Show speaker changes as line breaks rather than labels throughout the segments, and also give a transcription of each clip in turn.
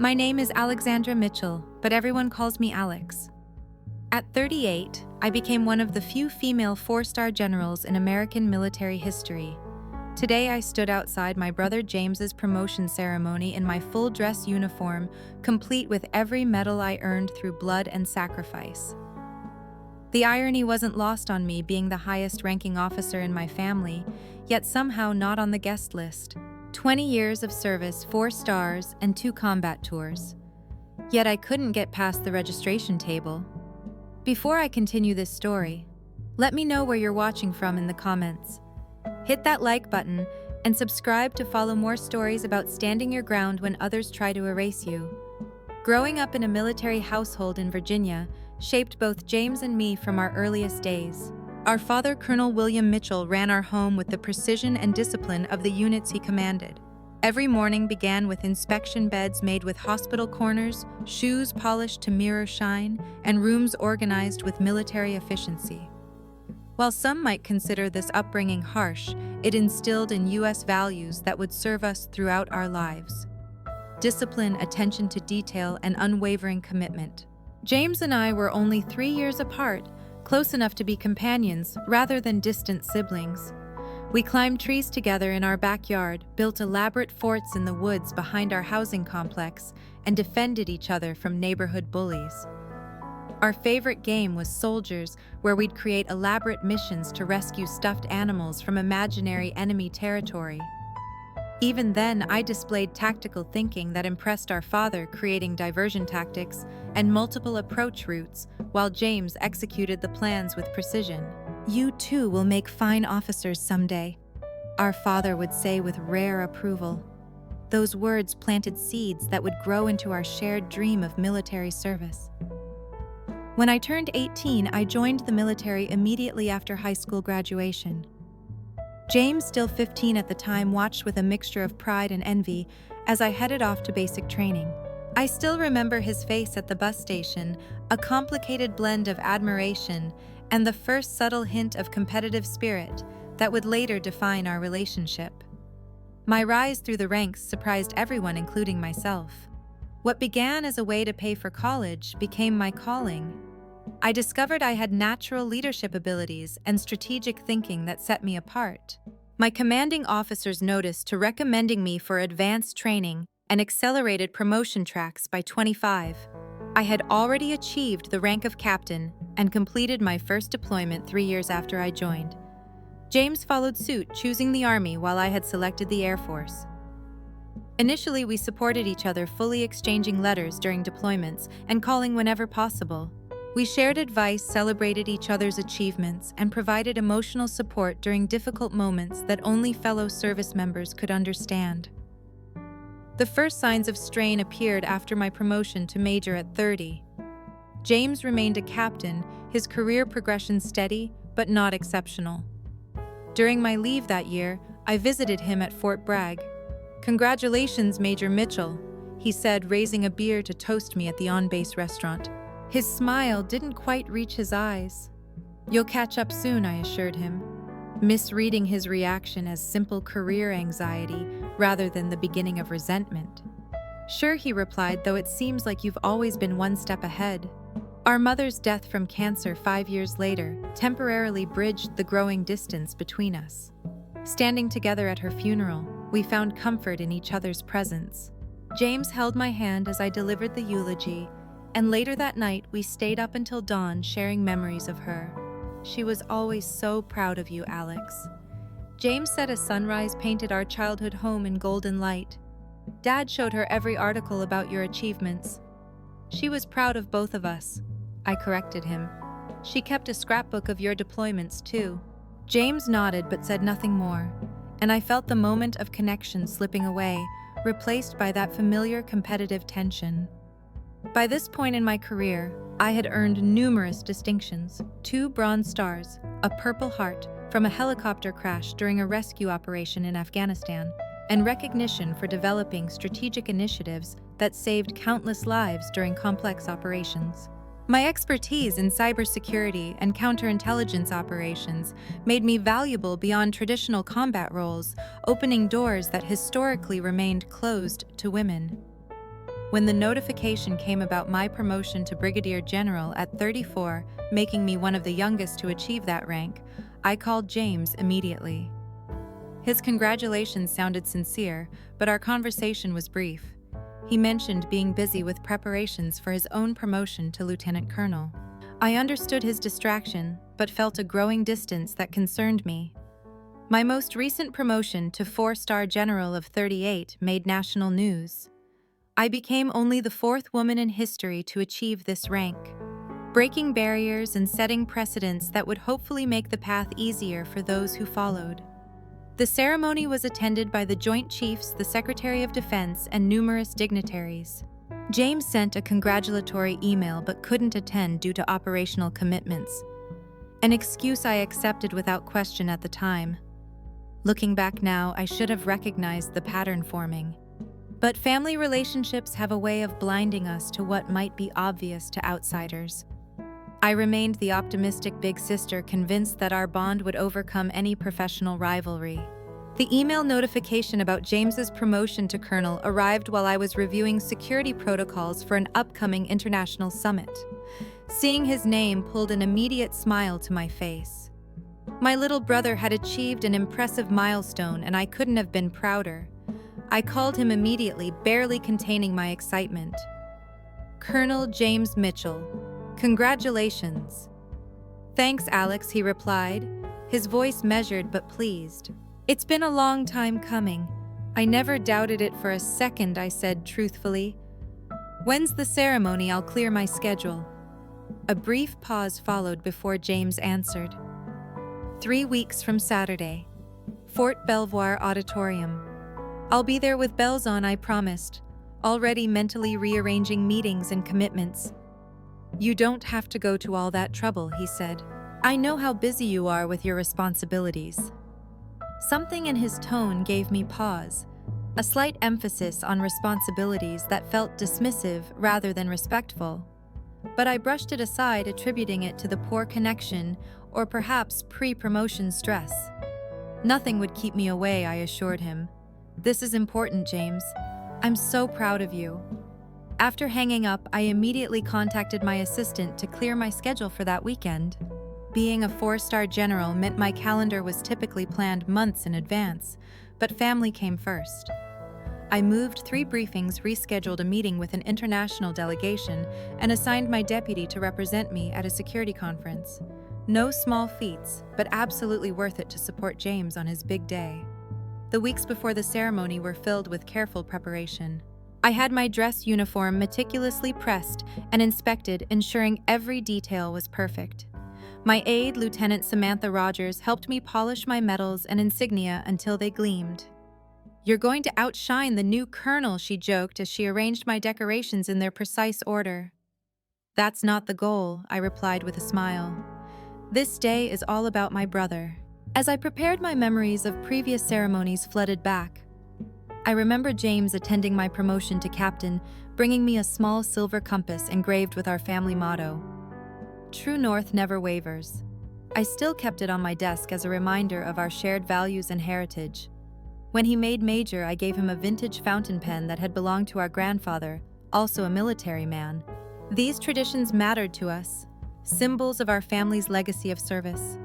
My name is Alexandra Mitchell, but everyone calls me Alex. At 38, I became one of the few female 4-star generals in American military history. Today I stood outside my brother James's promotion ceremony in my full-dress uniform, complete with every medal I earned through blood and sacrifice. The irony wasn't lost on me being the highest-ranking officer in my family, yet somehow not on the guest list. 20 years of service, 4 stars, and 2 combat tours. Yet I couldn't get past the registration table. Before I continue this story, let me know where you're watching from in the comments. Hit that like button and subscribe to follow more stories about standing your ground when others try to erase you. Growing up in a military household in Virginia shaped both James and me from our earliest days. Our father, Colonel William Mitchell, ran our home with the precision and discipline of the units he commanded. Every morning began with inspection beds made with hospital corners, shoes polished to mirror shine, and rooms organized with military efficiency. While some might consider this upbringing harsh, it instilled in U.S. values that would serve us throughout our lives. Discipline, attention to detail, and unwavering commitment. James and I were only 3 years apart, close enough to be companions rather than distant siblings. We climbed trees together in our backyard, built elaborate forts in the woods behind our housing complex, and defended each other from neighborhood bullies. Our favorite game was Soldiers, where we'd create elaborate missions to rescue stuffed animals from imaginary enemy territory. Even then, I displayed tactical thinking that impressed our father, creating diversion tactics and multiple approach routes, while James executed the plans with precision. "You too will make fine officers someday," our father would say with rare approval. Those words planted seeds that would grow into our shared dream of military service. When I turned 18, I joined the military immediately after high school graduation. James, still 15 at the time, watched with a mixture of pride and envy as I headed off to basic training. I still remember his face at the bus station, a complicated blend of admiration and the first subtle hint of competitive spirit that would later define our relationship. My rise through the ranks surprised everyone, including myself. What began as a way to pay for college became my calling. I discovered I had natural leadership abilities and strategic thinking that set me apart. My commanding officers noticed to recommending me for advanced training and accelerated promotion tracks by 25. I had already achieved the rank of captain and completed my first deployment 3 years after I joined. James followed suit, choosing the Army while I had selected the Air Force. Initially, we supported each other, fully exchanging letters during deployments and calling whenever possible. We shared advice, celebrated each other's achievements, and provided emotional support during difficult moments that only fellow service members could understand. The first signs of strain appeared after my promotion to major at 30. James remained a captain, his career progression steady but not exceptional. During my leave that year, I visited him at Fort Bragg. "Congratulations, Major Mitchell," he said, raising a beer to toast me at the on-base restaurant. His smile didn't quite reach his eyes. "You'll catch up soon," I assured him, misreading his reaction as simple career anxiety rather than the beginning of resentment. "Sure," he replied, "though it seems like you've always been one step ahead." Our mother's death from cancer 5 years later temporarily bridged the growing distance between us. Standing together at her funeral, we found comfort in each other's presence. James held my hand as I delivered the eulogy, and later that night we stayed up until dawn sharing memories of her. "She was always so proud of you, Alex." James said as sunrise painted our childhood home in golden light. "Dad showed her every article about your achievements." "She was proud of both of us," I corrected him. "She kept a scrapbook of your deployments too." James nodded but said nothing more, and I felt the moment of connection slipping away, replaced by that familiar competitive tension. By this point in my career, I had earned numerous distinctions: 2 Bronze Stars, a Purple Heart from a helicopter crash during a rescue operation in Afghanistan, and recognition for developing strategic initiatives that saved countless lives during complex operations. My expertise in cybersecurity and counterintelligence operations made me valuable beyond traditional combat roles, opening doors that historically remained closed to women. When the notification came about my promotion to Brigadier General at 34, making me one of the youngest to achieve that rank, I called James immediately. His congratulations sounded sincere, but our conversation was brief. He mentioned being busy with preparations for his own promotion to Lieutenant Colonel. I understood his distraction, but felt a growing distance that concerned me. My most recent promotion to 4-star General of 38 made national news. I became only the 4th woman in history to achieve this rank, breaking barriers and setting precedents that would hopefully make the path easier for those who followed. The ceremony was attended by the Joint Chiefs, the Secretary of Defense, and numerous dignitaries. James sent a congratulatory email but couldn't attend due to operational commitments, an excuse I accepted without question at the time. Looking back now, I should have recognized the pattern forming. But family relationships have a way of blinding us to what might be obvious to outsiders. I remained the optimistic big sister, convinced that our bond would overcome any professional rivalry. The email notification about James's promotion to colonel arrived while I was reviewing security protocols for an upcoming international summit. Seeing his name pulled an immediate smile to my face. My little brother had achieved an impressive milestone, and I couldn't have been prouder. I called him immediately, barely containing my excitement. "Colonel James Mitchell, congratulations." "Thanks, Alex," he replied, his voice measured but pleased. "It's been a long time coming. I never doubted it for a second," I said truthfully. "When's the ceremony? I'll clear my schedule." A brief pause followed before James answered. 3 weeks from Saturday. Fort Belvoir Auditorium. I'll be there with bells on, I promised, already mentally rearranging meetings and commitments. "You don't have to go to all that trouble," he said. "I know how busy you are with your responsibilities." Something in his tone gave me pause, a slight emphasis on responsibilities that felt dismissive rather than respectful. But I brushed it aside, attributing it to the poor connection or perhaps pre-promotion stress. "Nothing would keep me away," I assured him. "This is important, James. I'm so proud of you." After hanging up, I immediately contacted my assistant to clear my schedule for that weekend. Being a 4-star general meant my calendar was typically planned months in advance, but family came first. I moved 3 briefings, rescheduled a meeting with an international delegation, and assigned my deputy to represent me at a security conference. No small feats, but absolutely worth it to support James on his big day. The weeks before the ceremony were filled with careful preparation. I had my dress uniform meticulously pressed and inspected, ensuring every detail was perfect. My aide, Lieutenant Samantha Rogers, helped me polish my medals and insignia until they gleamed. "You're going to outshine the new colonel," she joked as she arranged my decorations in their precise order. "That's not the goal," I replied with a smile. "This day is all about my brother." As I prepared, my memories of previous ceremonies flooded back. I remember James attending my promotion to captain, bringing me a small silver compass engraved with our family motto, "True North never wavers." I still kept it on my desk as a reminder of our shared values and heritage. When he made major, I gave him a vintage fountain pen that had belonged to our grandfather, also a military man. These traditions mattered to us, symbols of our family's legacy of service.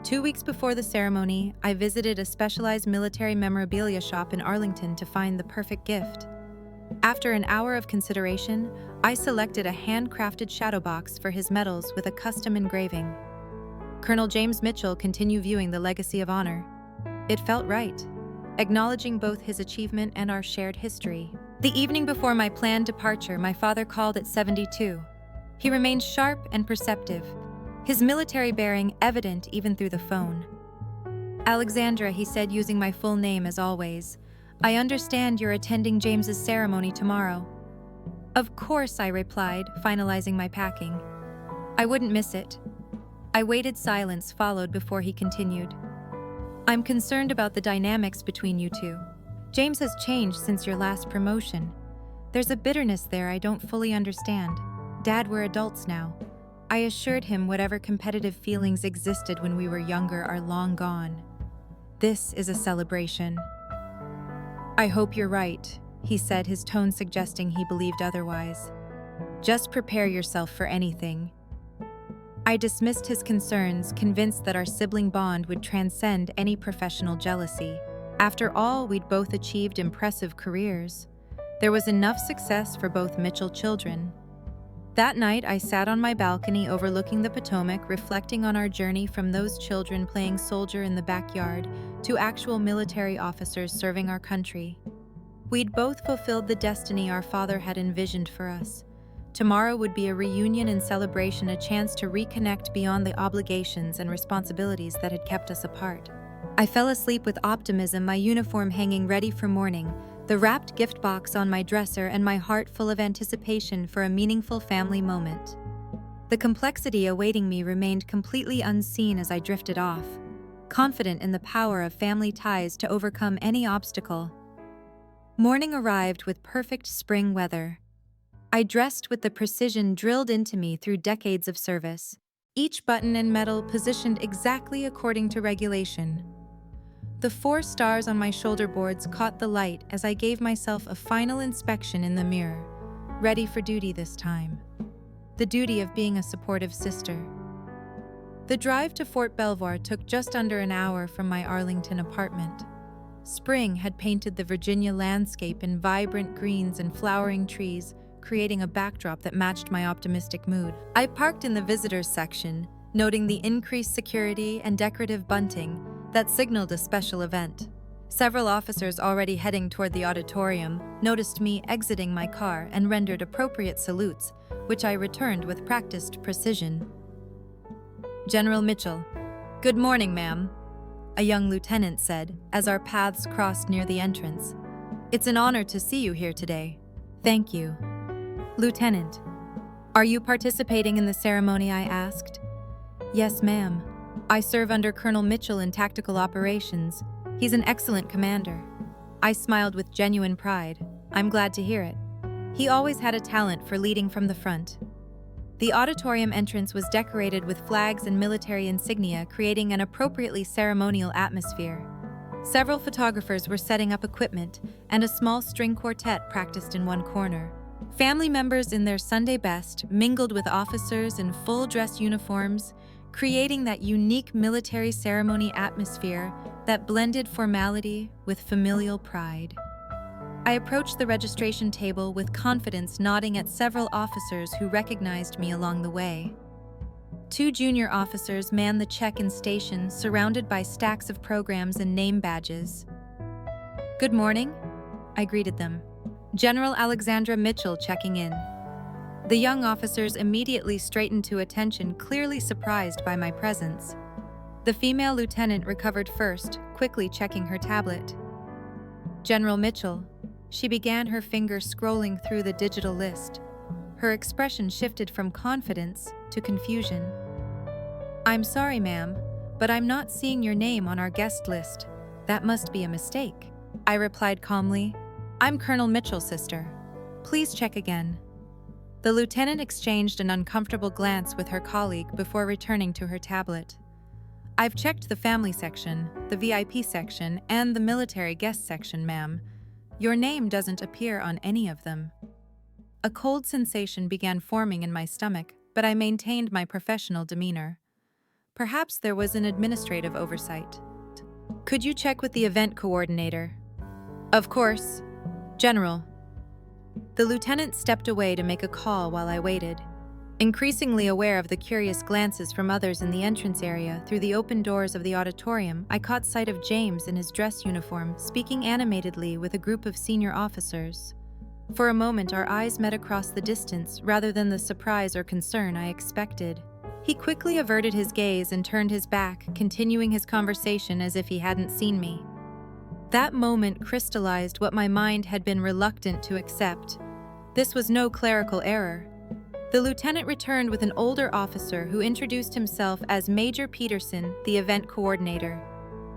2 weeks before the ceremony, I visited a specialized military memorabilia shop in Arlington to find the perfect gift. After an hour of consideration, I selected a handcrafted shadow box for his medals with a custom engraving. Colonel James Mitchell, continue viewing the legacy of honor. It felt right, acknowledging both his achievement and our shared history. The evening before my planned departure, my father called at 72. He remained sharp and perceptive, his military bearing evident even through the phone. "Alexandra," he said, using my full name as always, "I understand you're attending James's ceremony tomorrow." "Of course," I replied, finalizing my packing. "I wouldn't miss it." I waited, silence followed before he continued. "I'm concerned about the dynamics between you two. James has changed since your last promotion. There's a bitterness there I don't fully understand. Dad, we're adults now." I assured him whatever competitive feelings existed when we were younger are long gone. "This is a celebration." "I hope you're right," he said, his tone suggesting he believed otherwise. Just prepare yourself for anything. I dismissed his concerns, convinced that our sibling bond would transcend any professional jealousy. After all, we'd both achieved impressive careers. There was enough success for both Mitchell children. That night, I sat on my balcony overlooking the Potomac, reflecting on our journey from those children playing soldier in the backyard to actual military officers serving our country. We'd both fulfilled the destiny our father had envisioned for us. Tomorrow would be a reunion and celebration, a chance to reconnect beyond the obligations and responsibilities that had kept us apart. I fell asleep with optimism, my uniform hanging ready for morning, the wrapped gift box on my dresser, and my heart full of anticipation for a meaningful family moment. The complexity awaiting me remained completely unseen as I drifted off, confident in the power of family ties to overcome any obstacle. Morning arrived with perfect spring weather. I dressed with the precision drilled into me through decades of service, each button and medal positioned exactly according to regulation. The 4 stars on my shoulder boards caught the light as I gave myself a final inspection in the mirror, ready for duty this time. The duty of being a supportive sister. The drive to Fort Belvoir took just under an hour from my Arlington apartment. Spring had painted the Virginia landscape in vibrant greens and flowering trees, creating a backdrop that matched my optimistic mood. I parked in the visitors section, noting the increased security and decorative bunting that signaled a special event. Several officers already heading toward the auditorium noticed me exiting my car and rendered appropriate salutes, which I returned with practiced precision. General Mitchell. "Good morning, ma'am," a young lieutenant said as our paths crossed near the entrance. "It's an honor to see you here today." "Thank you." "Lieutenant, are you participating in the ceremony?" I asked. "Yes, ma'am. I serve under Colonel Mitchell in tactical operations. He's an excellent commander." I smiled with genuine pride. I'm glad to hear it. He always had a talent for leading from the front. The auditorium entrance was decorated with flags and military insignia, creating an appropriately ceremonial atmosphere. Several photographers were setting up equipment, and a small string quartet practiced in one corner. Family members in their Sunday best mingled with officers in full-dress uniforms, creating that unique military ceremony atmosphere that blended formality with familial pride. I approached the registration table with confidence, nodding at several officers who recognized me along the way. 2 junior officers manned the check-in station, surrounded by stacks of programs and name badges. "Good morning," I greeted them. "General Alexandra Mitchell checking in." The young officers immediately straightened to attention, clearly surprised by my presence. The female lieutenant recovered first, quickly checking her tablet. "General Mitchell," she began, her finger scrolling through the digital list. Her expression shifted from confidence to confusion. "I'm sorry, ma'am, but I'm not seeing your name on our guest list. That must be a mistake," I replied calmly. "I'm Colonel Mitchell's sister. Please check again." The lieutenant exchanged an uncomfortable glance with her colleague before returning to her tablet. "I've checked the family section, the VIP section, and the military guest section, ma'am. Your name doesn't appear on any of them." A cold sensation began forming in my stomach, but I maintained my professional demeanor. Perhaps there was an administrative oversight. "Could you check with the event coordinator?" "Of course, General." The lieutenant stepped away to make a call while I waited. Increasingly aware of the curious glances from others in the entrance area through the open doors of the auditorium, I caught sight of James in his dress uniform, speaking animatedly with a group of senior officers. For a moment, our eyes met across the distance rather than the surprise or concern I expected. He quickly averted his gaze and turned his back, continuing his conversation as if he hadn't seen me. That moment crystallized what my mind had been reluctant to accept. This was no clerical error. The lieutenant returned with an older officer who introduced himself as Major Peterson, the event coordinator.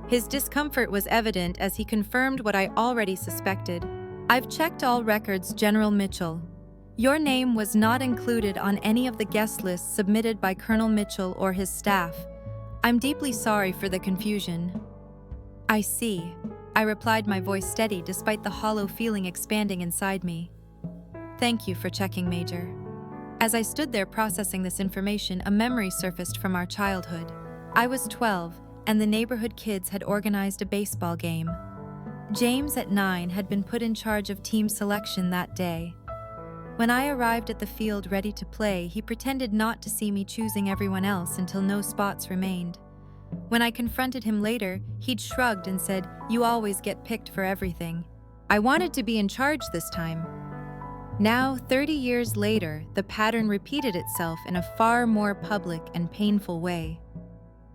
His discomfort was evident as he confirmed what I already suspected. "I've checked all records, General Mitchell. Your name was not included on any of the guest lists submitted by Colonel Mitchell or his staff. I'm deeply sorry for the confusion." "I see," I replied, my voice steady despite the hollow feeling expanding inside me. Thank you for checking, Major. As I stood there processing this information, a memory surfaced from our childhood. I was 12, and the neighborhood kids had organized a baseball game. James, at 9, had been put in charge of team selection that day. When I arrived at the field ready to play, he pretended not to see me choosing everyone else until no spots remained. When I confronted him later, he'd shrugged and said, "You always get picked for everything." I wanted to be in charge this time. Now, 30 years later, the pattern repeated itself in a far more public and painful way.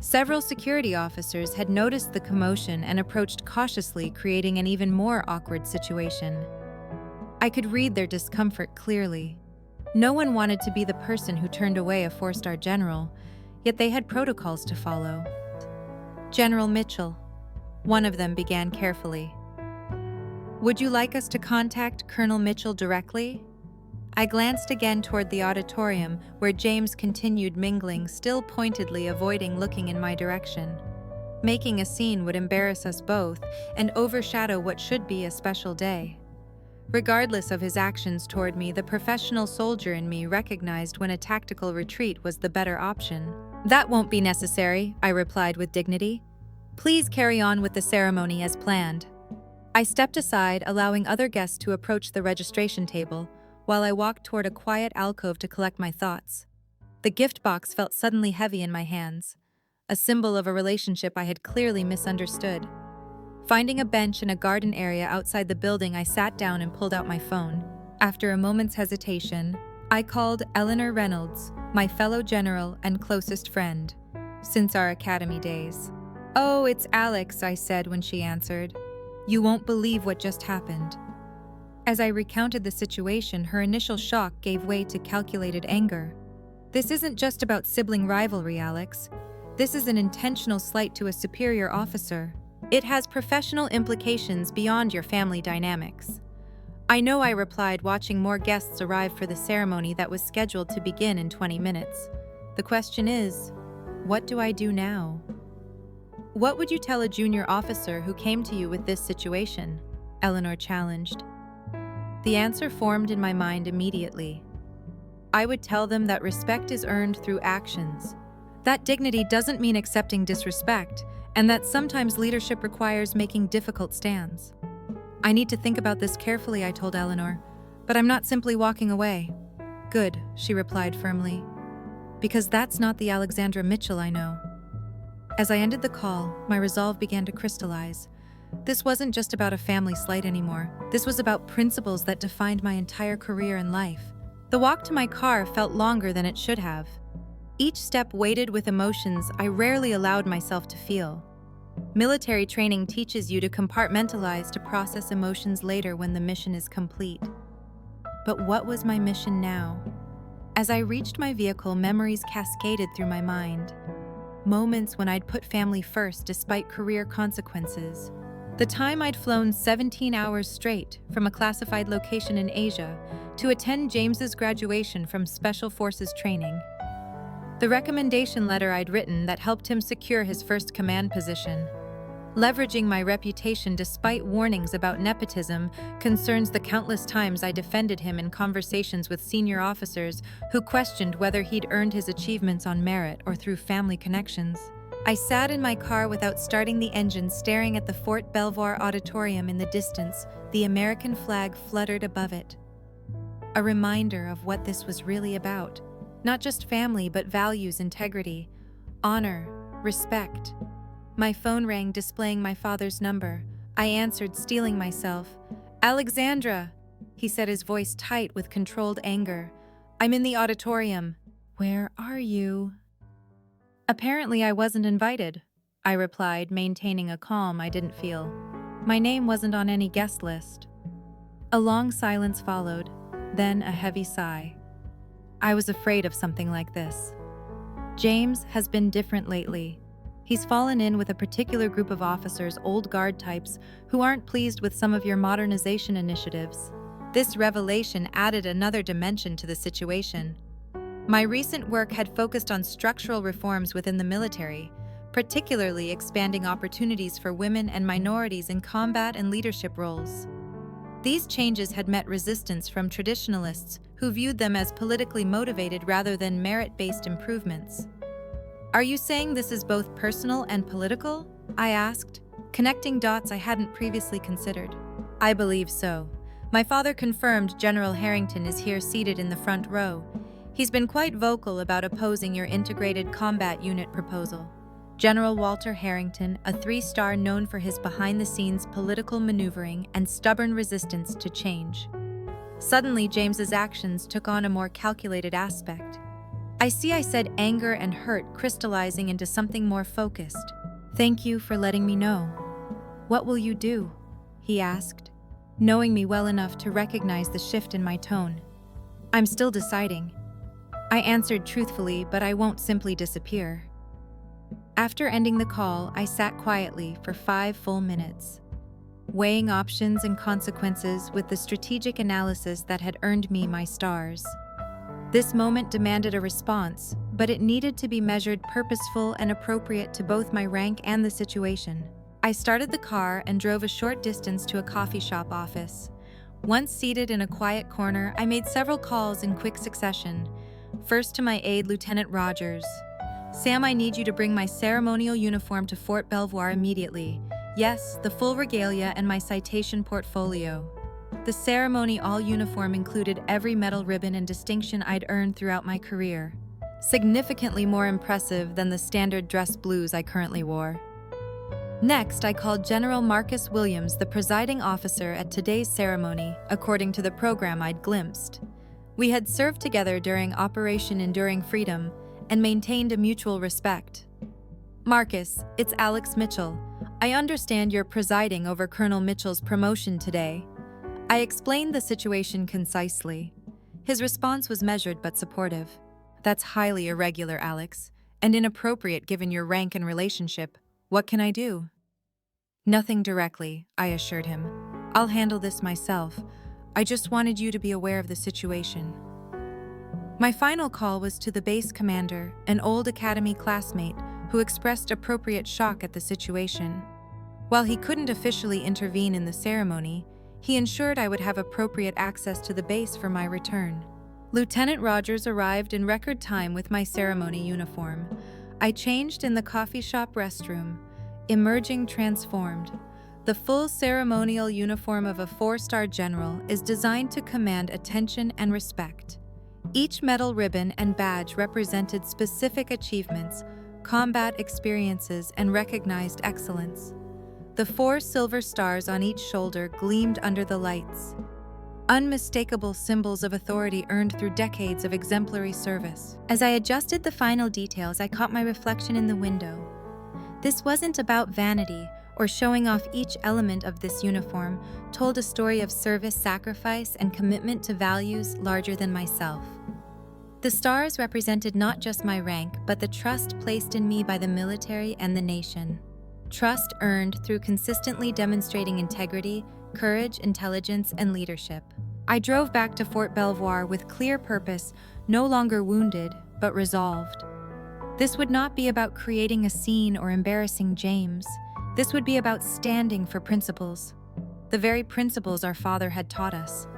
Several security officers had noticed the commotion and approached cautiously, creating an even more awkward situation. I could read their discomfort clearly. No one wanted to be the person who turned away a 4-star general, yet they had protocols to follow. "General Mitchell," one of them began carefully. "Would you like us to contact Colonel Mitchell directly?" I glanced again toward the auditorium, where James continued mingling, still pointedly avoiding looking in my direction. Making a scene would embarrass us both and overshadow what should be a special day. Regardless of his actions toward me, the professional soldier in me recognized when a tactical retreat was the better option. "That won't be necessary," I replied with dignity. "Please carry on with the ceremony as planned." I stepped aside, allowing other guests to approach the registration table, while I walked toward a quiet alcove to collect my thoughts. The gift box felt suddenly heavy in my hands, a symbol of a relationship I had clearly misunderstood. Finding a bench in a garden area outside the building, I sat down and pulled out my phone. After a moment's hesitation, I called Eleanor Reynolds, my fellow general and closest friend since our academy days. "Oh, it's Alex," I said when she answered. "You won't believe what just happened." As I recounted the situation, her initial shock gave way to calculated anger. "This isn't just about sibling rivalry, Alex. This is an intentional slight to a superior officer. It has professional implications beyond your family dynamics." "I know," I replied, watching more guests arrive for the ceremony that was scheduled to begin in 20 minutes. "The question is, what do I do now?" "What would you tell a junior officer who came to you with this situation?" Eleanor challenged. The answer formed in my mind immediately. I would tell them that respect is earned through actions, that dignity doesn't mean accepting disrespect, and that sometimes leadership requires making difficult stands. "I need to think about this carefully," I told Eleanor, "but I'm not simply walking away." "Good," she replied firmly, "because that's not the Alexandra Mitchell I know." As I ended the call, my resolve began to crystallize. This wasn't just about a family slight anymore. This was about principles that defined my entire career and life. The walk to my car felt longer than it should have. Each step weighted with emotions I rarely allowed myself to feel. Military training teaches you to compartmentalize to process emotions later when the mission is complete. But what was my mission now? As I reached my vehicle, memories cascaded through my mind. Moments when I'd put family first despite career consequences. The time I'd flown 17 hours straight from a classified location in Asia to attend James's graduation from Special Forces training. The recommendation letter I'd written that helped him secure his first command position. Leveraging my reputation despite warnings about nepotism concerns the countless times I defended him in conversations with senior officers who questioned whether he'd earned his achievements on merit or through family connections. I sat in my car without starting the engine, staring at the Fort Belvoir Auditorium in the distance. The American flag fluttered above it. A reminder of what this was really about. Not just family, but values, integrity, honor, respect. My phone rang, displaying my father's number. I answered, steeling myself. "Alexandra," he said, his voice tight with controlled anger. "I'm in the auditorium." "Where are you?" "Apparently I wasn't invited," I replied, maintaining a calm I didn't feel. My name wasn't on any guest list. A long silence followed, then a heavy sigh. I was afraid of something like this. James has been different lately. He's fallen in with a particular group of officers, old guard types, who aren't pleased with some of your modernization initiatives. This revelation added another dimension to the situation. My recent work had focused on structural reforms within the military, particularly expanding opportunities for women and minorities in combat and leadership roles. These changes had met resistance from traditionalists who viewed them as politically motivated rather than merit-based improvements. "Are you saying this is both personal and political?" I asked, connecting dots I hadn't previously considered. "I believe so. My father confirmed General Harrington is here seated in the front row. He's been quite vocal about opposing your integrated combat unit proposal." General Walter Harrington, a 3-star known for his behind-the-scenes political maneuvering and stubborn resistance to change. Suddenly, James's actions took on a more calculated aspect. I said, anger and hurt crystallizing into something more focused. "Thank you for letting me know. What will you do?" he asked, knowing me well enough to recognize the shift in my tone. "I'm still deciding." I answered truthfully, but I won't simply disappear. After ending the call, I sat quietly for 5 full minutes, weighing options and consequences with the strategic analysis that had earned me my stars. This moment demanded a response, but it needed to be measured purposeful and appropriate to both my rank and the situation. I started the car and drove a short distance to a coffee shop office. Once seated in a quiet corner, I made several calls in quick succession. First to my aide, Lieutenant Rogers. "Sam, I need you to bring my ceremonial uniform to Fort Belvoir immediately. Yes, the full regalia and my citation portfolio." The ceremony all uniform included every medal, ribbon, and distinction I'd earned throughout my career. Significantly more impressive than the standard dress blues I currently wore. Next, I called General Marcus Williams, the presiding officer at today's ceremony, according to the program I'd glimpsed. We had served together during Operation Enduring Freedom and maintained a mutual respect. "Marcus, it's Alex Mitchell. I understand you're presiding over Colonel Mitchell's promotion today." I explained the situation concisely. His response was measured but supportive. "That's highly irregular, Alex, and inappropriate given your rank and relationship. What can I do?" "Nothing directly," I assured him. "I'll handle this myself. I just wanted you to be aware of the situation." My final call was to the base commander, an old academy classmate who expressed appropriate shock at the situation. While he couldn't officially intervene in the ceremony, he ensured I would have appropriate access to the base for my return. Lieutenant Rogers arrived in record time with my ceremony uniform. I changed in the coffee shop restroom, emerging transformed. The full ceremonial uniform of a 4-star general is designed to command attention and respect. Each medal, ribbon, and badge represented specific achievements, combat experiences, and recognized excellence. The 4 silver stars on each shoulder gleamed under the lights, unmistakable symbols of authority earned through decades of exemplary service. As I adjusted the final details, I caught my reflection in the window. This wasn't about vanity or showing off. Each element of this uniform told a story of service, sacrifice, and commitment to values larger than myself. The stars represented not just my rank, but the trust placed in me by the military and the nation. Trust earned through consistently demonstrating integrity, courage, intelligence, and leadership. I drove back to Fort Belvoir with clear purpose, no longer wounded, but resolved. This would not be about creating a scene or embarrassing James. This would be about standing for principles. The very principles our father had taught us.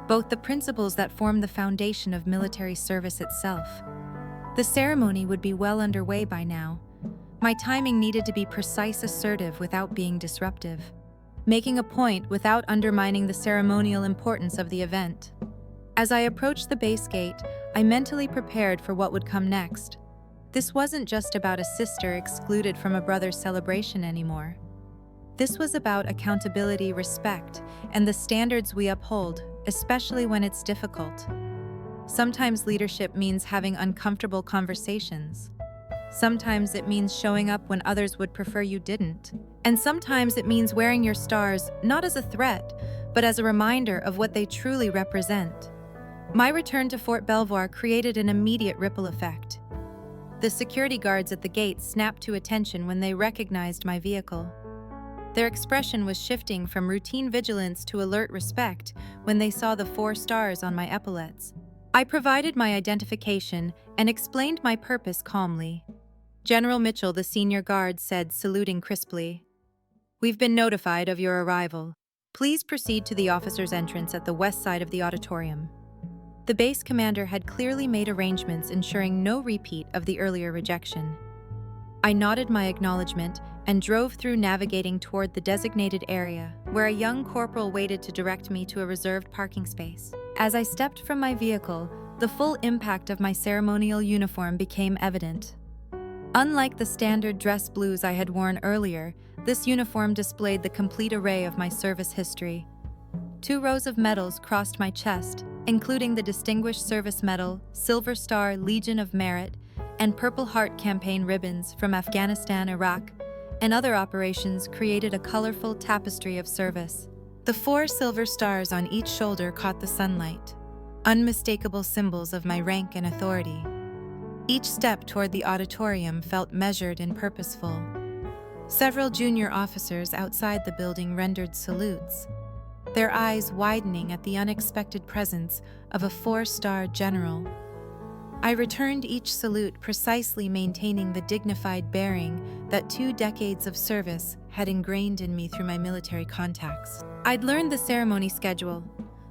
Both the principles that form the foundation of military service itself. The ceremony would be well underway by now. My timing needed to be precise, assertive without being disruptive, making a point without undermining the ceremonial importance of the event. As I approached the base gate, I mentally prepared for what would come next. This wasn't just about a sister excluded from a brother's celebration anymore. This was about accountability, respect, and the standards we uphold, especially when it's difficult. Sometimes leadership means having uncomfortable conversations. Sometimes it means showing up when others would prefer you didn't. And sometimes it means wearing your stars not as a threat, but as a reminder of what they truly represent. My return to Fort Belvoir created an immediate ripple effect. The security guards at the gate snapped to attention when they recognized my vehicle. Their expression was shifting from routine vigilance to alert respect when they saw the 4 stars on my epaulets. I provided my identification and explained my purpose calmly. General Mitchell, the senior guard, said, saluting crisply. "We've been notified of your arrival. Please proceed to the officers' entrance at the west side of the auditorium." The base commander had clearly made arrangements ensuring no repeat of the earlier rejection. I nodded my acknowledgement and drove through, navigating toward the designated area, where a young corporal waited to direct me to a reserved parking space. As I stepped from my vehicle, the full impact of my ceremonial uniform became evident. Unlike the standard dress blues I had worn earlier, this uniform displayed the complete array of my service history. 2 rows of medals crossed my chest, including the Distinguished Service Medal, Silver Star, Legion of Merit, and Purple Heart campaign ribbons from Afghanistan, Iraq, and other operations created a colorful tapestry of service. The 4 silver stars on each shoulder caught the sunlight, unmistakable symbols of my rank and authority. Each step toward the auditorium felt measured and purposeful. Several junior officers outside the building rendered salutes, their eyes widening at the unexpected presence of a 4-star general. I returned each salute, precisely maintaining the dignified bearing that 2 decades of service had ingrained in me through my military contacts. I'd learned the ceremony schedule.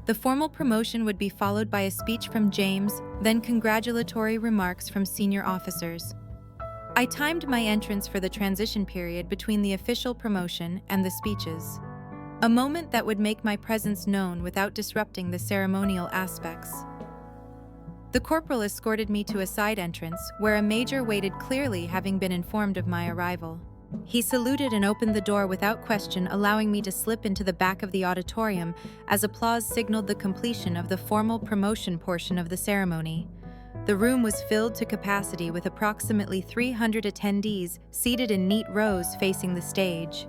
The formal promotion would be followed by a speech from James, then congratulatory remarks from senior officers. I timed my entrance for the transition period between the official promotion and the speeches, a moment that would make my presence known without disrupting the ceremonial aspects. The corporal escorted me to a side entrance where a major waited, clearly having been informed of my arrival. He saluted and opened the door without question, allowing me to slip into the back of the auditorium as applause signaled the completion of the formal promotion portion of the ceremony. The room was filled to capacity with approximately 300 attendees seated in neat rows facing the stage.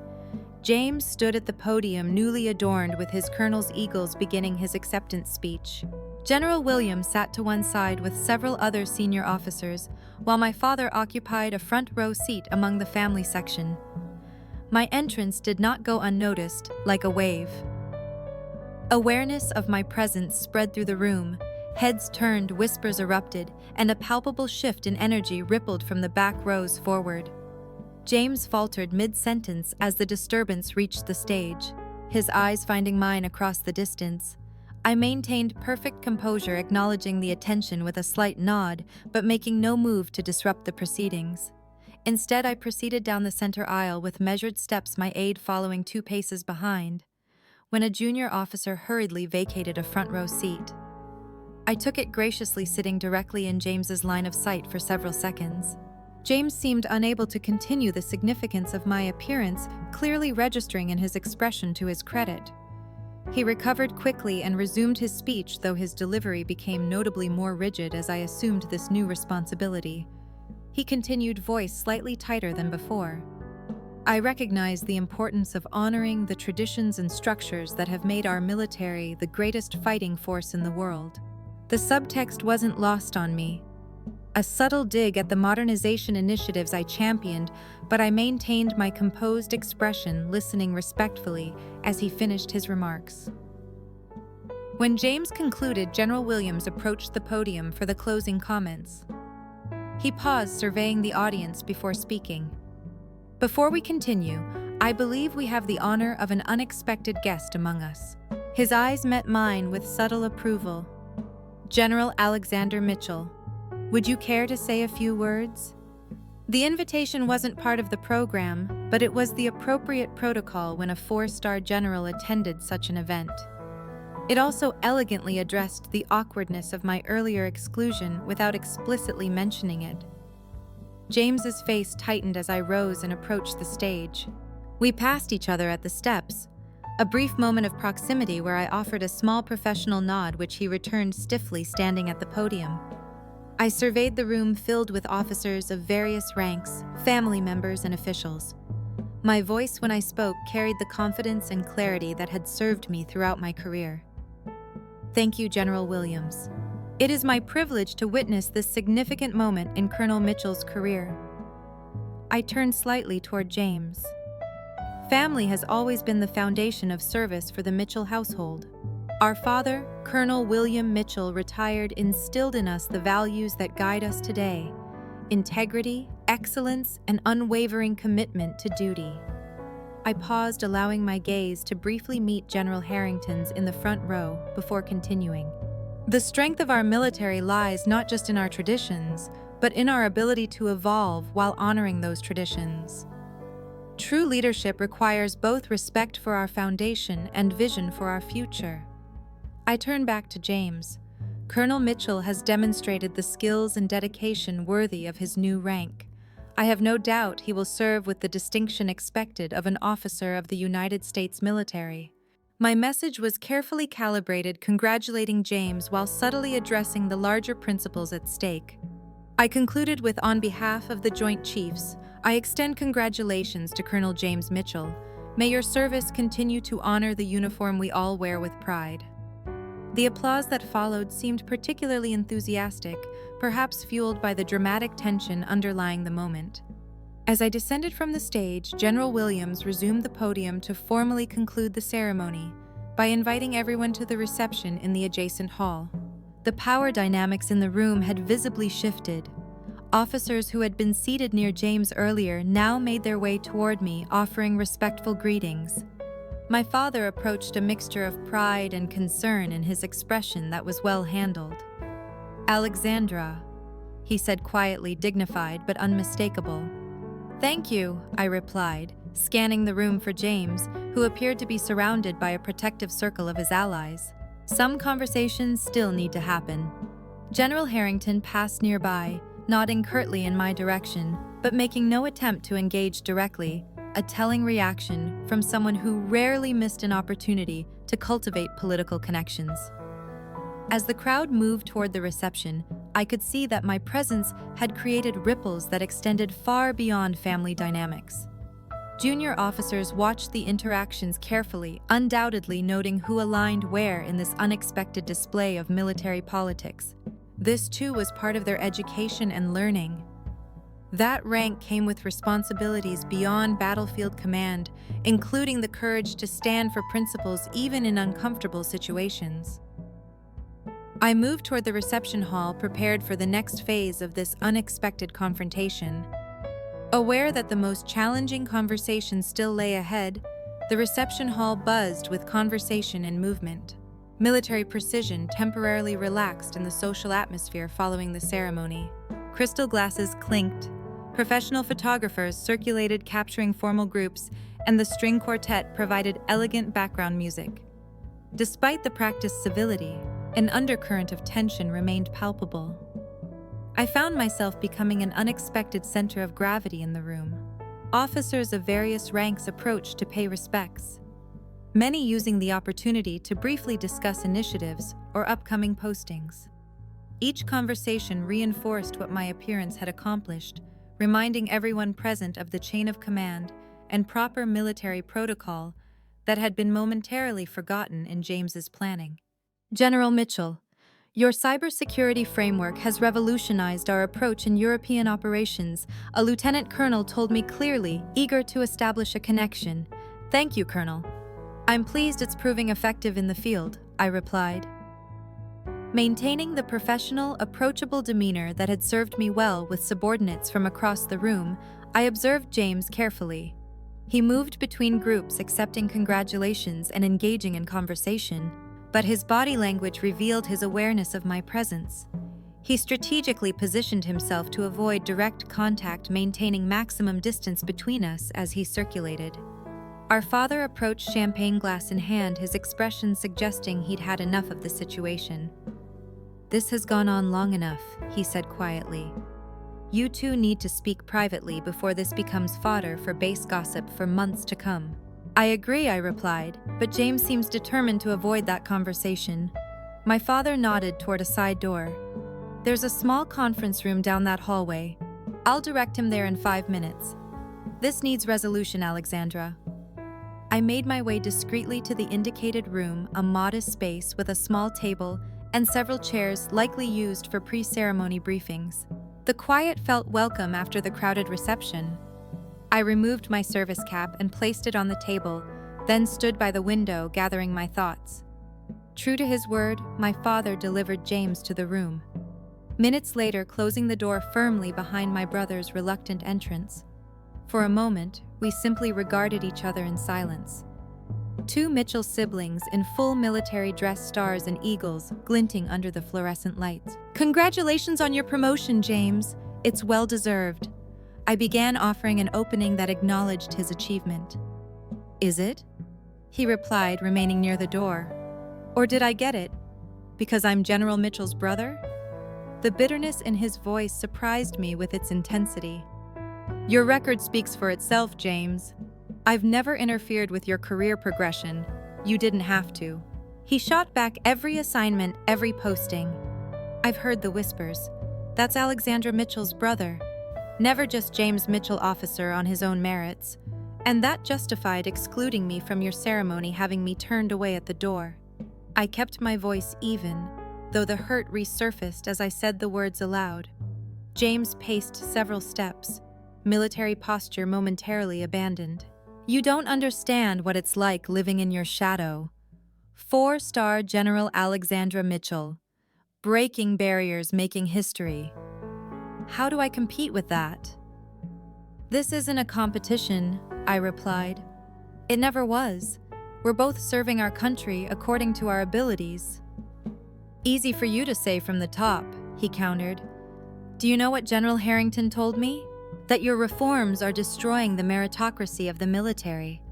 James stood at the podium, newly adorned with his colonel's eagles, beginning his acceptance speech. General Williams sat to one side with several other senior officers, while my father occupied a front row seat among the family section. My entrance did not go unnoticed, like a wave. Awareness of my presence spread through the room. Heads turned, whispers erupted, and a palpable shift in energy rippled from the back rows forward. James faltered mid-sentence as the disturbance reached the stage, his eyes finding mine across the distance. I maintained perfect composure, acknowledging the attention with a slight nod, but making no move to disrupt the proceedings. Instead, I proceeded down the center aisle with measured steps, my aide following 2 paces behind, when a junior officer hurriedly vacated a front row seat. I took it graciously, sitting directly in James's line of sight for several seconds. James seemed unable to continue the significance of my appearance, clearly registering in his expression to his credit. He recovered quickly and resumed his speech, though his delivery became notably more rigid as I assumed this new responsibility. He continued, voice slightly tighter than before. "I recognize the importance of honoring the traditions and structures that have made our military the greatest fighting force in the world." The subtext wasn't lost on me. A subtle dig at the modernization initiatives I championed, but I maintained my composed expression, listening respectfully as he finished his remarks. When James concluded, General Williams approached the podium for the closing comments. He paused, surveying the audience before speaking. "Before we continue, I believe we have the honor of an unexpected guest among us." His eyes met mine with subtle approval. "General Alexander Mitchell, would you care to say a few words?" The invitation wasn't part of the program, but it was the appropriate protocol when a 4-star general attended such an event. It also elegantly addressed the awkwardness of my earlier exclusion without explicitly mentioning it. James's face tightened as I rose and approached the stage. We passed each other at the steps, a brief moment of proximity where I offered a small professional nod, which he returned stiffly, standing at the podium. I surveyed the room filled with officers of various ranks, family members, and officials. My voice, when I spoke, carried the confidence and clarity that had served me throughout my career. "Thank you, General Williams. It is my privilege to witness this significant moment in Colonel Mitchell's career." I turned slightly toward James. Family has always been the foundation of service for the Mitchell household. Our father, Colonel William Mitchell, retired, instilled in us the values that guide us today: integrity, excellence, and unwavering commitment to duty. I paused, allowing my gaze to briefly meet General Harrington's in the front row before continuing. The strength of our military lies not just in our traditions, but in our ability to evolve while honoring those traditions. True leadership requires both respect for our foundation and vision for our future. I turn back to James. Colonel Mitchell has demonstrated the skills and dedication worthy of his new rank. I have no doubt he will serve with the distinction expected of an officer of the United States military. My message was carefully calibrated, congratulating James while subtly addressing the larger principles at stake. I concluded with, on behalf of the Joint Chiefs, I extend congratulations to Colonel James Mitchell. May your service continue to honor the uniform we all wear with pride. The applause that followed seemed particularly enthusiastic, perhaps fueled by the dramatic tension underlying the moment. As I descended from the stage, General Williams resumed the podium to formally conclude the ceremony by inviting everyone to the reception in the adjacent hall. The power dynamics in the room had visibly shifted. Officers who had been seated near James earlier now made their way toward me, offering respectful greetings. My father approached a mixture of pride and concern in his expression that was well handled. "Alexandra," he said quietly, dignified but unmistakable. "Thank you," I replied, scanning the room for James, who appeared to be surrounded by a protective circle of his allies. Some conversations still need to happen. General Harrington passed nearby, nodding curtly in my direction, but making no attempt to engage directly, a telling reaction from someone who rarely missed an opportunity to cultivate political connections. As the crowd moved toward the reception, I could see that my presence had created ripples that extended far beyond family dynamics. Junior officers watched the interactions carefully, undoubtedly noting who aligned where in this unexpected display of military politics. This too was part of their education and learning. That rank came with responsibilities beyond battlefield command, including the courage to stand for principles even in uncomfortable situations. I moved toward the reception hall, prepared for the next phase of this unexpected confrontation. Aware that the most challenging conversation still lay ahead, the reception hall buzzed with conversation and movement. Military precision temporarily relaxed in the social atmosphere following the ceremony. Crystal glasses clinked. Professional photographers circulated, capturing formal groups, and the string quartet provided elegant background music. Despite the practiced civility, an undercurrent of tension remained palpable. I found myself becoming an unexpected center of gravity in the room. Officers of various ranks approached to pay respects, many using the opportunity to briefly discuss initiatives or upcoming postings. Each conversation reinforced what my appearance had accomplished, reminding everyone present of the chain of command and proper military protocol that had been momentarily forgotten in James's planning. "General Mitchell, your cybersecurity framework has revolutionized our approach in European operations," a lieutenant colonel told me clearly, eager to establish a connection. "Thank you, Colonel. I'm pleased it's proving effective in the field," I replied. Maintaining the professional, approachable demeanor that had served me well with subordinates from across the room, I observed James carefully. He moved between groups, accepting congratulations and engaging in conversation, but his body language revealed his awareness of my presence. He strategically positioned himself to avoid direct contact, maintaining maximum distance between us as he circulated. Our father approached, champagne glass in hand, his expression suggesting he'd had enough of the situation. "This has gone on long enough," he said quietly. "You two need to speak privately before this becomes fodder for base gossip for months to come." "I agree," I replied, but James seems determined to avoid that conversation. My father nodded toward a side door. "There's a small conference room down that hallway. I'll direct him there in 5 minutes. This needs resolution, Alexandra." I made my way discreetly to the indicated room, a modest space with a small table and several chairs likely used for pre-ceremony briefings. The quiet felt welcome after the crowded reception. I removed my service cap and placed it on the table, then stood by the window gathering my thoughts. True to his word, my father delivered James to the room. minutes later closing the door firmly behind my brother's reluctant entrance. For a moment, we simply regarded each other in silence. Two Mitchell siblings in full military dress, stars and eagles glinting under the fluorescent lights. "Congratulations on your promotion, James. It's well deserved." I began, offering an opening that acknowledged his achievement. "Is it?" he replied, remaining near the door. "Or did I get it? Because I'm General Mitchell's brother?" The bitterness in his voice surprised me with its intensity. "Your record speaks for itself, James. I've never interfered with your career progression. You didn't have to." He shot back, "Every assignment, every posting." I've heard the whispers. "That's Alexandra Mitchell's brother. Never just James Mitchell, officer on his own merits. And that justified excluding me from your ceremony, having me turned away at the door." I kept my voice even, though the hurt resurfaced as I said the words aloud. James paced several steps, military posture momentarily abandoned. "You don't understand what it's like living in your shadow. 4-star General Alexandra Mitchell. Breaking barriers, making history. How do I compete with that?" "This isn't a competition," I replied. "It never was. We're both serving our country according to our abilities." "Easy for you to say from the top," he countered. "Do you know what General Harrington told me? That your reforms are destroying the meritocracy of the military.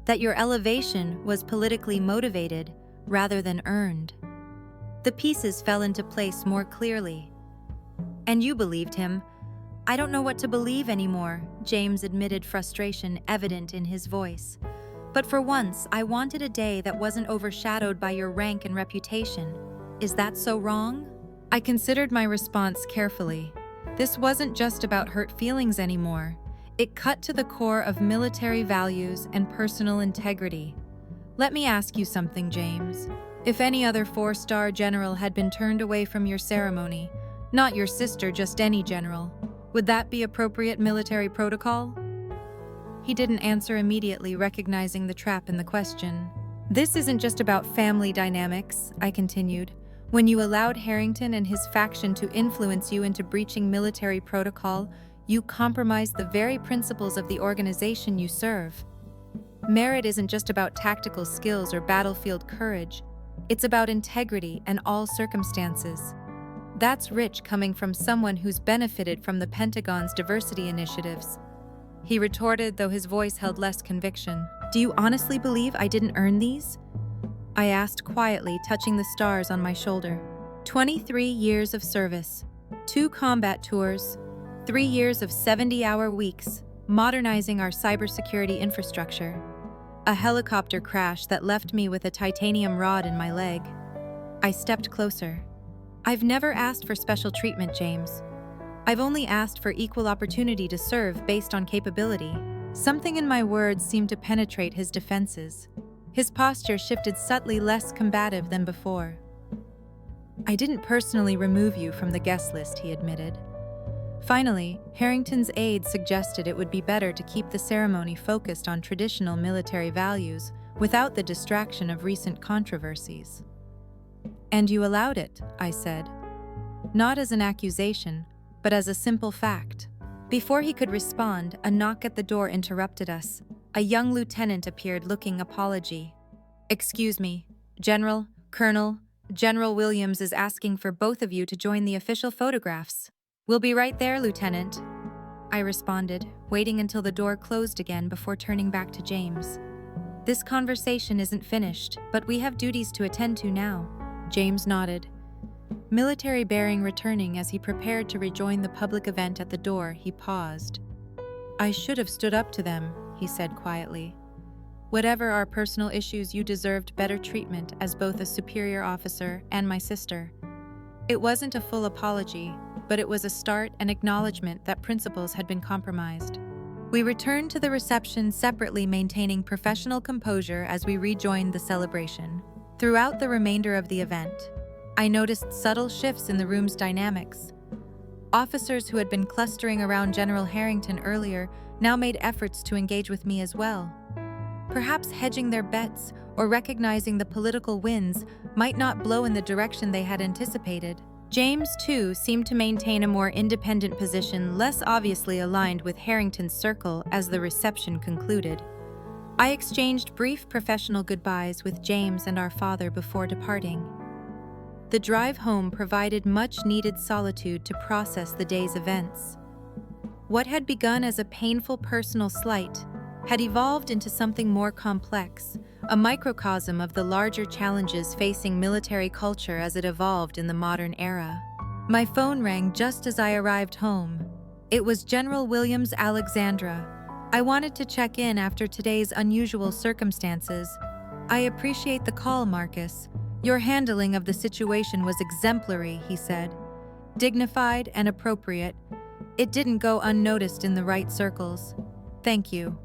That your elevation was politically motivated rather than earned." The pieces fell into place more clearly. "And you believed him?" "I don't know what to believe anymore," James admitted, frustration evident in his voice. "But for once, I wanted a day that wasn't overshadowed by your rank and reputation. Is that so wrong?" I considered my response carefully. This wasn't just about hurt feelings anymore. It cut to the core of military values and personal integrity. "Let me ask you something, James. If any other 4-star general had been turned away from your ceremony, not your sister, just any general, would that be appropriate military protocol?" He didn't answer immediately, recognizing the trap in the question. "This isn't just about family dynamics," I continued. "When you allowed Harrington and his faction to influence you into breaching military protocol, you compromised the very principles of the organization you serve. Merit isn't just about tactical skills or battlefield courage. It's about integrity in all circumstances. That's rich coming from someone who's benefited from the Pentagon's diversity initiatives." He retorted, though his voice held less conviction. "Do you honestly believe I didn't earn these?" I asked quietly, touching the stars on my shoulder. 23 years of service, 2 combat tours, 3 years of 70-hour weeks, modernizing our cybersecurity infrastructure. A helicopter crash that left me with a titanium rod in my leg. I stepped closer. "I've never asked for special treatment, James. I've only asked for equal opportunity to serve based on capability." Something in my words seemed to penetrate his defenses. His posture shifted subtly, less combative than before. "I didn't personally remove you from the guest list," he admitted. Finally, Harrington's aide suggested it would be better to keep the ceremony focused on traditional military values without the distraction of recent controversies. "And you allowed it," I said. Not as an accusation, but as a simple fact. Before he could respond, a knock at the door interrupted us. A young lieutenant appeared, looking apology. "Excuse me, General, Colonel, General Williams is asking for both of you to join the official photographs." "We'll be right there, Lieutenant," I responded, waiting until the door closed again before turning back to James. "This conversation isn't finished, but we have duties to attend to now." James nodded. Military bearing returning as he prepared to rejoin the public event at the door, he paused. "I should have stood up to them," he said quietly. "Whatever our personal issues, you deserved better treatment as both a superior officer and my sister." It wasn't a full apology, but it was a start and acknowledgement that principles had been compromised. We returned to the reception separately, maintaining professional composure as we rejoined the celebration. Throughout the remainder of the event, I noticed subtle shifts in the room's dynamics. Officers who had been clustering around General Harrington earlier now made efforts to engage with me as well. Perhaps hedging their bets or recognizing the political winds might not blow in the direction they had anticipated. James, too, seemed to maintain a more independent position, less obviously aligned with Harrington's circle as the reception concluded. I exchanged brief professional goodbyes with James and our father before departing. The drive home provided much-needed solitude to process the day's events. What had begun as a painful personal slight had evolved into something more complex, a microcosm of the larger challenges facing military culture as it evolved in the modern era. My phone rang just as I arrived home. It was General Williams Alexandra. I wanted to check in after today's unusual circumstances. I appreciate the call, Marcus. Your handling of the situation was exemplary, he said. Dignified and appropriate. It didn't go unnoticed in the right circles. Thank you.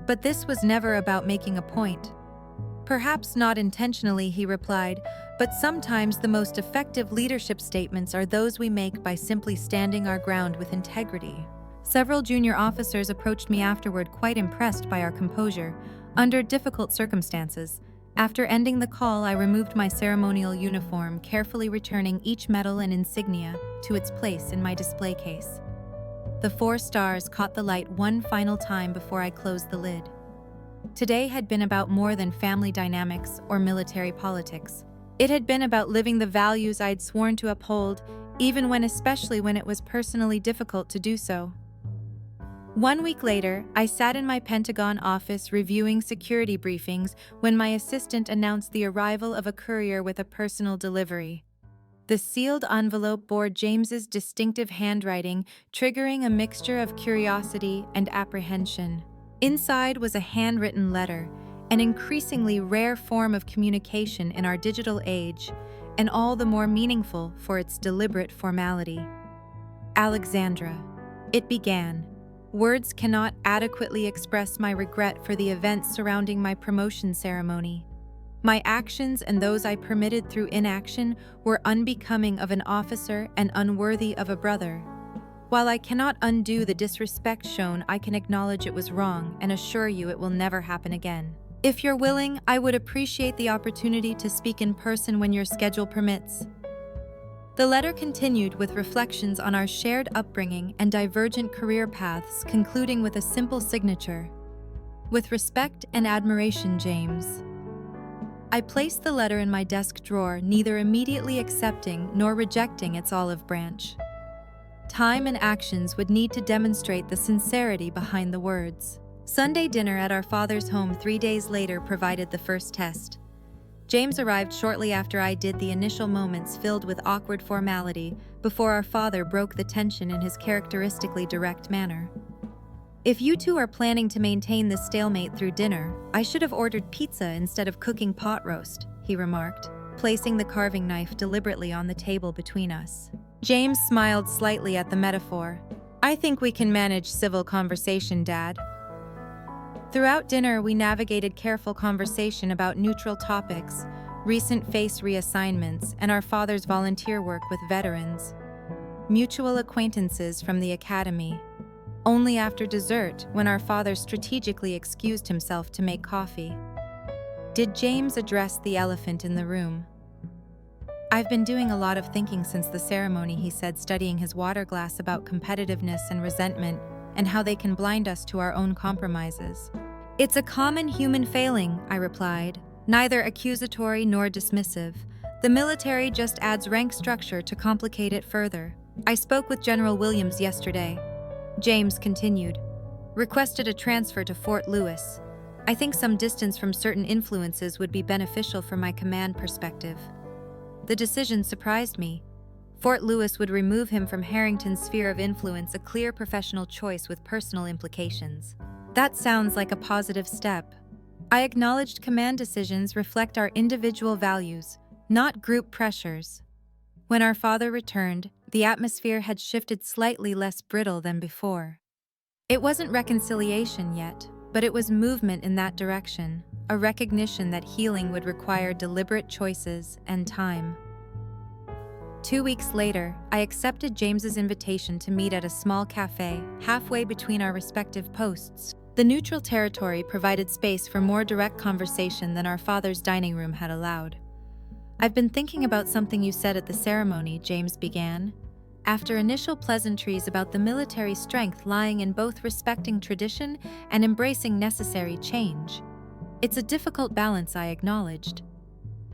But this was never about making a point. Perhaps not intentionally, he replied, but sometimes the most effective leadership statements are those we make by simply standing our ground with integrity. Several junior officers approached me afterward, quite impressed by our composure, under difficult circumstances. After ending the call, I removed my ceremonial uniform, carefully returning each medal and insignia to its place in my display case. The 4 stars caught the light one final time before I closed the lid. Today had been about more than family dynamics or military politics. It had been about living the values I'd sworn to uphold, especially when it was personally difficult to do so. 1 week later, I sat in my Pentagon office reviewing security briefings when my assistant announced the arrival of a courier with a personal delivery. The sealed envelope bore James's distinctive handwriting, triggering a mixture of curiosity and apprehension. Inside was a handwritten letter, an increasingly rare form of communication in our digital age, and all the more meaningful for its deliberate formality. Alexandra. It began. Words cannot adequately express my regret for the events surrounding my promotion ceremony. My actions and those I permitted through inaction were unbecoming of an officer and unworthy of a brother. While I cannot undo the disrespect shown, I can acknowledge it was wrong and assure you it will never happen again. If you're willing, I would appreciate the opportunity to speak in person when your schedule permits. The letter continued with reflections on our shared upbringing and divergent career paths, concluding with a simple signature. With respect and admiration, James. I placed the letter in my desk drawer, neither immediately accepting nor rejecting its olive branch. Time and actions would need to demonstrate the sincerity behind the words. Sunday dinner at our father's home 3 days later provided the first test. James arrived shortly after I did, the initial moments filled with awkward formality before our father broke the tension in his characteristically direct manner. If you two are planning to maintain this stalemate through dinner, I should have ordered pizza instead of cooking pot roast, he remarked, placing the carving knife deliberately on the table between us. James smiled slightly at the metaphor. I think we can manage civil conversation, Dad. Throughout dinner, we navigated careful conversation about neutral topics, recent face reassignments, and our father's volunteer work with veterans. Mutual acquaintances from the academy. Only after dessert, when our father strategically excused himself to make coffee, did James address the elephant in the room. I've been doing a lot of thinking since the ceremony, he said, studying his water glass, about competitiveness and resentment and how they can blind us to our own compromises. It's a common human failing, I replied, neither accusatory nor dismissive. The military just adds rank structure to complicate it further. I spoke with General Williams yesterday. James continued. Requested a transfer to Fort Lewis. I think some distance from certain influences would be beneficial from my command perspective. The decision surprised me. Fort Lewis would remove him from Harrington's sphere of influence, a clear professional choice with personal implications. That sounds like a positive step. I acknowledged command decisions reflect our individual values, not group pressures. When our father returned, the atmosphere had shifted, slightly less brittle than before. It wasn't reconciliation yet, but it was movement in that direction, a recognition that healing would require deliberate choices and time. 2 weeks later, I accepted James's invitation to meet at a small cafe, halfway between our respective posts. The neutral territory provided space for more direct conversation than our father's dining room had allowed. "I've been thinking about something you said at the ceremony," James began. After initial pleasantries about the military strength lying in both respecting tradition and embracing necessary change. "It's a difficult balance," I acknowledged.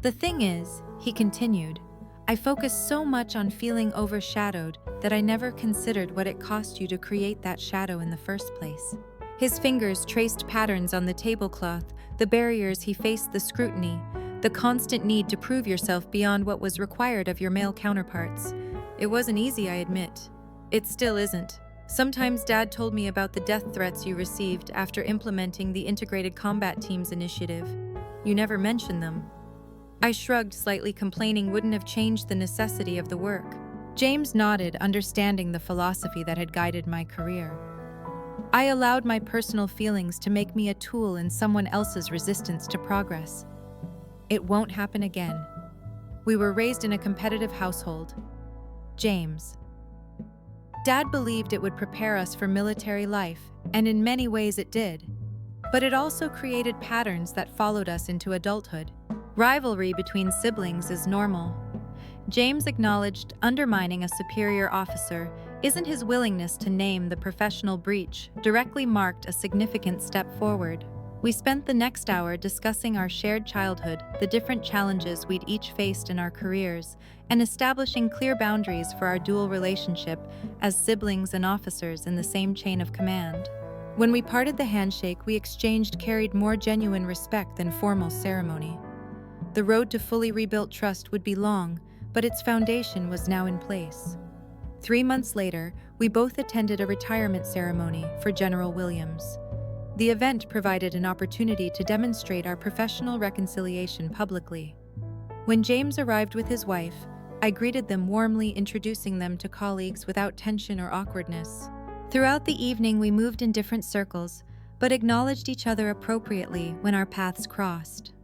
"The thing is," he continued, "I focus so much on feeling overshadowed that I never considered what it cost you to create that shadow in the first place." His fingers traced patterns on the tablecloth, the barriers he faced, the scrutiny, the constant need to prove yourself beyond what was required of your male counterparts. It wasn't easy, I admit. It still isn't. Sometimes Dad told me about the death threats you received after implementing the Integrated Combat Teams initiative. You never mentioned them. I shrugged slightly, complaining wouldn't have changed the necessity of the work. James nodded, understanding the philosophy that had guided my career. I allowed my personal feelings to make me a tool in someone else's resistance to progress. It won't happen again. We were raised in a competitive household. James. Dad believed it would prepare us for military life, and in many ways it did. But it also created patterns that followed us into adulthood. Rivalry between siblings is normal. James acknowledged undermining a superior officer isn't his willingness to name the professional breach directly marked a significant step forward. We spent the next hour discussing our shared childhood, the different challenges we'd each faced in our careers, and establishing clear boundaries for our dual relationship as siblings and officers in the same chain of command. When we parted, the handshake we exchanged carried more genuine respect than formal ceremony. The road to fully rebuilt trust would be long, but its foundation was now in place. 3 months later, we both attended a retirement ceremony for General Williams. The event provided an opportunity to demonstrate our professional reconciliation publicly. When James arrived with his wife, I greeted them warmly, introducing them to colleagues without tension or awkwardness. Throughout the evening, we moved in different circles, but acknowledged each other appropriately when our paths crossed.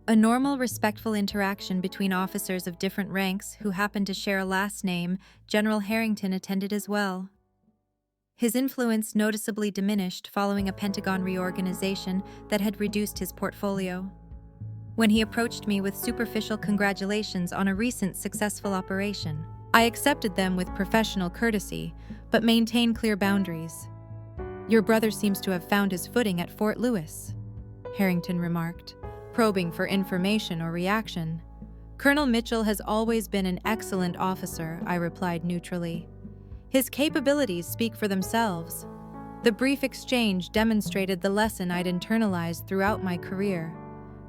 A normal, respectful interaction between officers of different ranks who happened to share a last name. General Harrington attended as well. His influence noticeably diminished following a Pentagon reorganization that had reduced his portfolio. When he approached me with superficial congratulations on a recent successful operation, I accepted them with professional courtesy, but maintained clear boundaries. "Your brother seems to have found his footing at Fort Lewis," Harrington remarked, probing for information or reaction. "Colonel Mitchell has always been an excellent officer," I replied neutrally. "His capabilities speak for themselves." The brief exchange demonstrated the lesson I'd internalized throughout my career.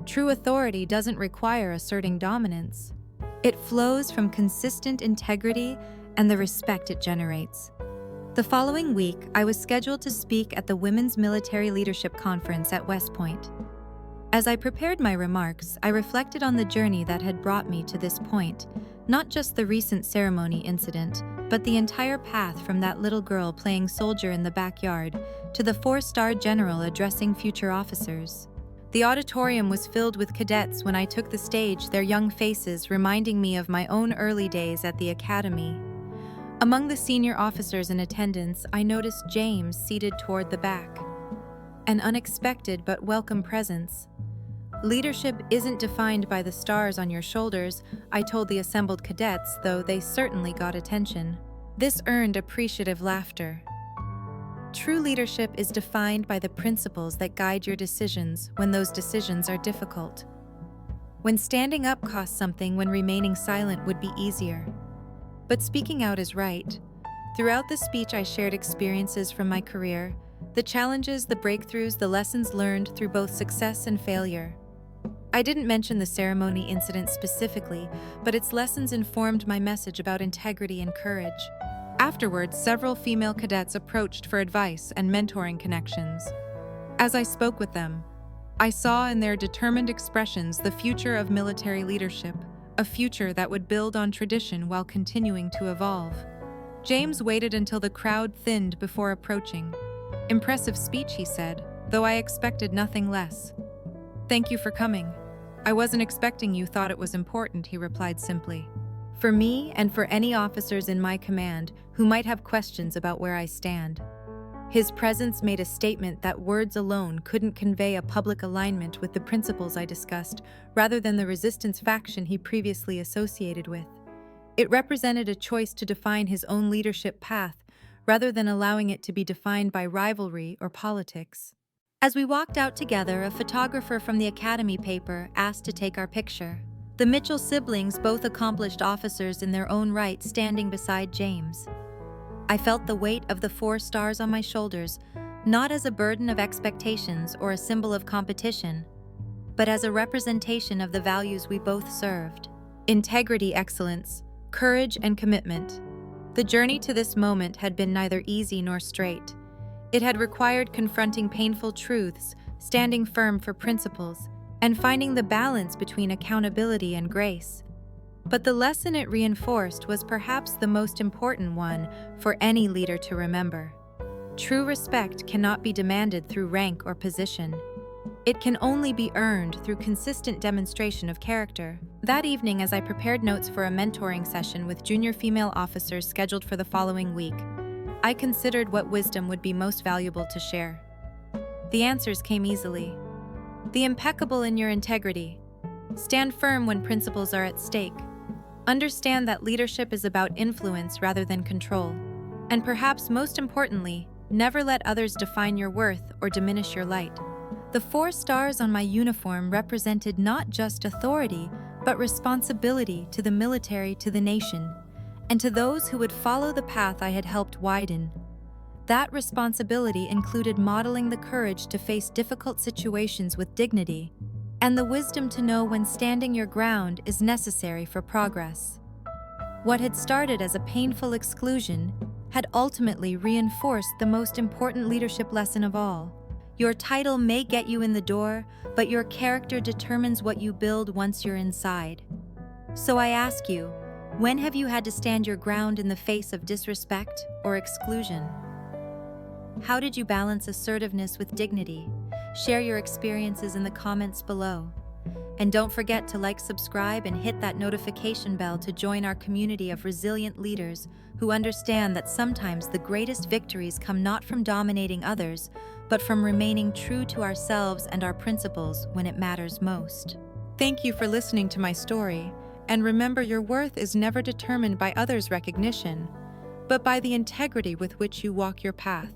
True authority doesn't require asserting dominance. It flows from consistent integrity and the respect it generates. The following week, I was scheduled to speak at the Women's Military Leadership Conference at West Point. As I prepared my remarks, I reflected on the journey that had brought me to this point, not just the recent ceremony incident, but the entire path from that little girl playing soldier in the backyard to the 4-star general addressing future officers. The auditorium was filled with cadets when I took the stage, their young faces reminding me of my own early days at the academy. Among the senior officers in attendance, I noticed James seated toward the back. An unexpected but welcome presence. "Leadership isn't defined by the stars on your shoulders," I told the assembled cadets, though they certainly got attention. This earned appreciative laughter. "True leadership is defined by the principles that guide your decisions when those decisions are difficult. When standing up costs something, when remaining silent would be easier. But speaking out is right." Throughout the speech, I shared experiences from my career, the challenges, the breakthroughs, the lessons learned through both success and failure. I didn't mention the ceremony incident specifically, but its lessons informed my message about integrity and courage. Afterwards, several female cadets approached for advice and mentoring connections. As I spoke with them, I saw in their determined expressions the future of military leadership, a future that would build on tradition while continuing to evolve. James waited until the crowd thinned before approaching. "Impressive speech," he said, though I expected nothing less. "Thank you for coming. I wasn't expecting you thought it was important," he replied simply. "For me and for any officers in my command who might have questions about where I stand." His presence made a statement that words alone couldn't convey a public alignment with the principles I discussed, rather than the resistance faction he previously associated with. It represented a choice to define his own leadership path, rather than allowing it to be defined by rivalry or politics. As we walked out together, a photographer from the Academy paper asked to take our picture. The Mitchell siblings, both accomplished officers in their own right, standing beside James. I felt the weight of the 4 stars on my shoulders, not as a burden of expectations or a symbol of competition, but as a representation of the values we both served: integrity, excellence, courage, and commitment. The journey to this moment had been neither easy nor straight. It had required confronting painful truths, standing firm for principles, and finding the balance between accountability and grace. But the lesson it reinforced was perhaps the most important one for any leader to remember. True respect cannot be demanded through rank or position. It can only be earned through consistent demonstration of character. That evening, as I prepared notes for a mentoring session with junior female officers scheduled for the following week, I considered what wisdom would be most valuable to share. The answers came easily. The impeccable in your integrity. Stand firm when principles are at stake. Understand that leadership is about influence rather than control. And perhaps most importantly, never let others define your worth or diminish your light. The 4 stars on my uniform represented not just authority, but responsibility to the military, to the nation, and to those who would follow the path I had helped widen. That responsibility included modeling the courage to face difficult situations with dignity, and the wisdom to know when standing your ground is necessary for progress. What had started as a painful exclusion had ultimately reinforced the most important leadership lesson of all. Your title may get you in the door, but your character determines what you build once you're inside. So I ask you, when have you had to stand your ground in the face of disrespect or exclusion? How did you balance assertiveness with dignity? Share your experiences in the comments below. And don't forget to like, subscribe, and hit that notification bell to join our community of resilient leaders who understand that sometimes the greatest victories come not from dominating others, but from remaining true to ourselves and our principles when it matters most. Thank you for listening to my story, and remember, your worth is never determined by others' recognition, but by the integrity with which you walk your path.